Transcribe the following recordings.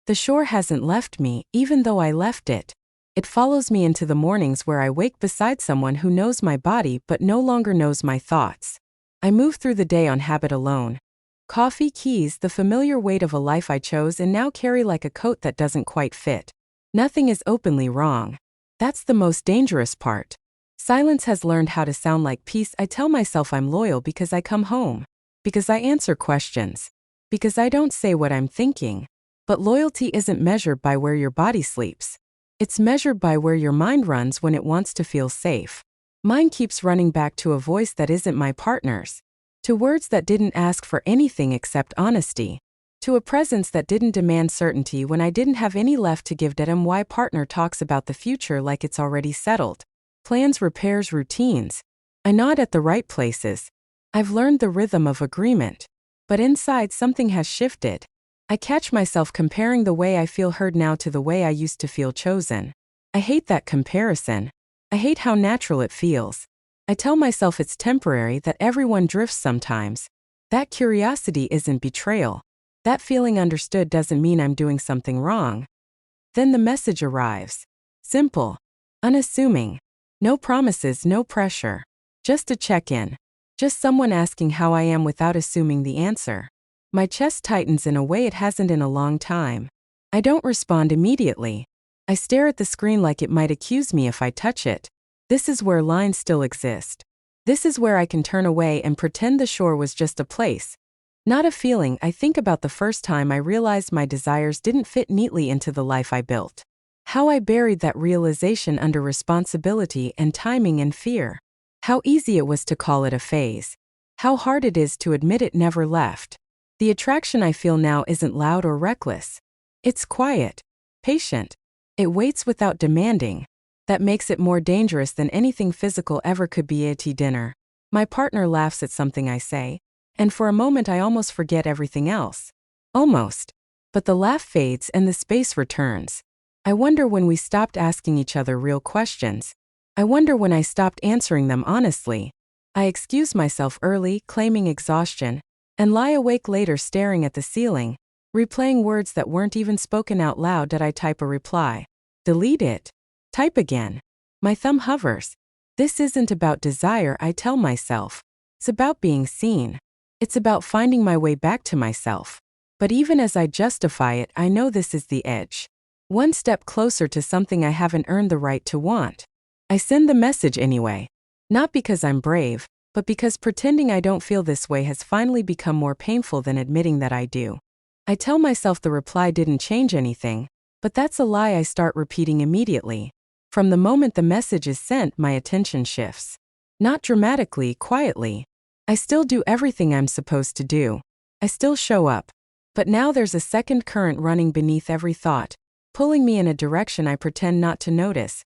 The shore hasn't left me, even though I left it. It follows me into the mornings where I wake beside someone who knows my body but no longer knows my thoughts. I move through the day on habit alone. Coffee, keys, the familiar weight of a life I chose and now carry like a coat that doesn't quite fit. Nothing is openly wrong. That's the most dangerous part. Silence has learned how to sound like peace. I tell myself I'm loyal because I come home. Because I answer questions. Because I don't say what I'm thinking. But loyalty isn't measured by where your body sleeps. It's measured by where your mind runs when it wants to feel safe. Mine keeps running back to a voice that isn't my partner's. To words that didn't ask for anything except honesty. To a presence that didn't demand certainty when I didn't have any left to give. My partner talks about the future like it's already settled. Plans, repairs, routines. I nod at the right places. I've learned the rhythm of agreement. But inside something has shifted. I catch myself comparing the way I feel heard now to the way I used to feel chosen. I hate that comparison. I hate how natural it feels. I tell myself it's temporary, that everyone drifts sometimes. That curiosity isn't betrayal. That feeling understood doesn't mean I'm doing something wrong. Then the message arrives. Simple. Unassuming. No promises, no pressure. Just a check-in. Just someone asking how I am without assuming the answer. My chest tightens in a way it hasn't in a long time. I don't respond immediately. I stare at the screen like it might accuse me if I touch it. This is where lines still exist. This is where I can turn away and pretend the shore was just a place. Not a feeling. I think about the first time I realized my desires didn't fit neatly into the life I built. How I buried that realization under responsibility and timing and fear. How easy it was to call it a phase. How hard it is to admit it never left. The attraction I feel now isn't loud or reckless. It's quiet, patient. It waits without demanding. That makes it more dangerous than anything physical ever could be. At dinner, my partner laughs at something I say, and for a moment I almost forget everything else. Almost. But the laugh fades and the space returns. I wonder when we stopped asking each other real questions. I wonder when I stopped answering them honestly. I excuse myself early, claiming exhaustion, and lie awake later staring at the ceiling, replaying words that weren't even spoken out loud. Did I type a reply? Delete it. Type again. My thumb hovers. This isn't about desire, I tell myself. It's about being seen. It's about finding my way back to myself. But even as I justify it, I know this is the edge. One step closer to something I haven't earned the right to want. I send the message anyway. Not because I'm brave, but because pretending I don't feel this way has finally become more painful than admitting that I do. I tell myself the reply didn't change anything, but that's a lie I start repeating immediately. From the moment the message is sent, my attention shifts. Not dramatically, quietly. I still do everything I'm supposed to do. I still show up. But now there's a second current running beneath every thought, pulling me in a direction I pretend not to notice.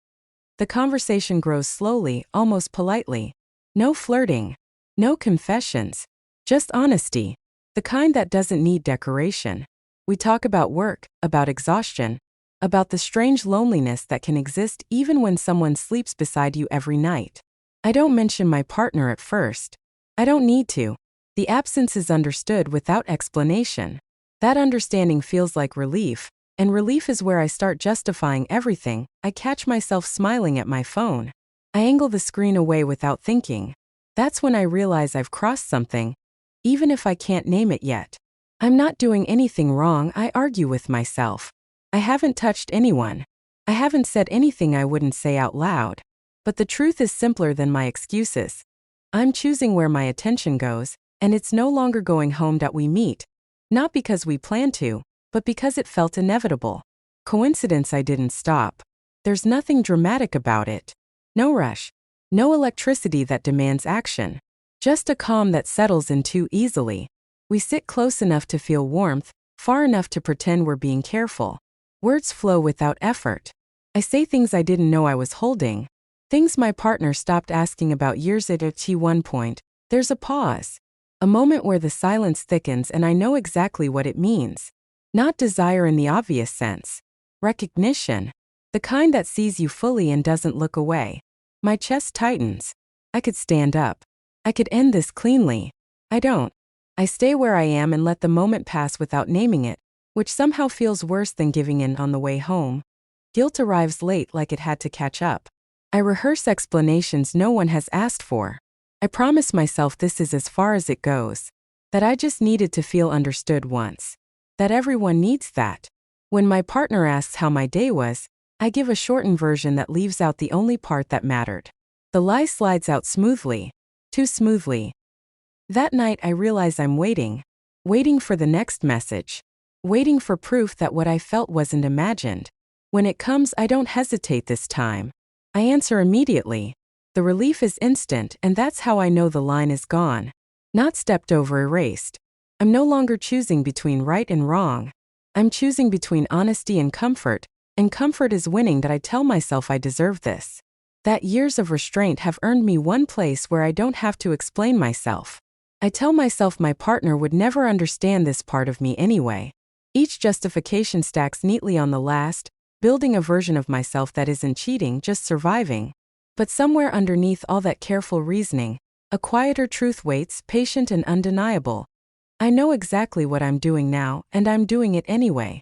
The conversation grows slowly, almost politely. No flirting. No confessions. Just honesty. The kind that doesn't need decoration. We talk about work, about exhaustion, about the strange loneliness that can exist even when someone sleeps beside you every night. I don't mention my partner at first. I don't need to. The absence is understood without explanation. That understanding feels like relief, and relief is where I start justifying everything. I catch myself smiling at my phone. I angle the screen away without thinking. That's when I realize I've crossed something, even if I can't name it yet. I'm not doing anything wrong, I argue with myself. I haven't touched anyone. I haven't said anything I wouldn't say out loud. But the truth is simpler than my excuses. I'm choosing where my attention goes, and it's no longer going home. We meet. Not because we planned to, but because it felt inevitable. Coincidence. I didn't stop. There's nothing dramatic about it. No rush. No electricity that demands action. Just a calm that settles in too easily. We sit close enough to feel warmth, far enough to pretend we're being careful. Words flow without effort. I say things I didn't know I was holding. Things my partner stopped asking about years ago. At one point, there's a pause. A moment where the silence thickens and I know exactly what it means. Not desire in the obvious sense. Recognition. The kind that sees you fully and doesn't look away. My chest tightens. I could stand up. I could end this cleanly. I don't. I stay where I am and let the moment pass without naming it, which somehow feels worse than giving in on the way home. Guilt arrives late like it had to catch up. I rehearse explanations no one has asked for. I promise myself this is as far as it goes. That I just needed to feel understood once. That everyone needs that. When my partner asks how my day was, I give a shortened version that leaves out the only part that mattered. The lie slides out smoothly. Too smoothly. That night I realize I'm waiting. Waiting for the next message. Waiting for proof that what I felt wasn't imagined. When it comes, I don't hesitate this time. I answer immediately. The relief is instant, and that's how I know the line is gone. Not stepped over, erased. I'm no longer choosing between right and wrong. I'm choosing between honesty and comfort is winning that I tell myself I deserve this. That years of restraint have earned me one place where I don't have to explain myself. I tell myself my partner would never understand this part of me anyway. Each justification stacks neatly on the last, building a version of myself that isn't cheating, just surviving. But somewhere underneath all that careful reasoning, a quieter truth waits, patient and undeniable. I know exactly what I'm doing now, and I'm doing it anyway.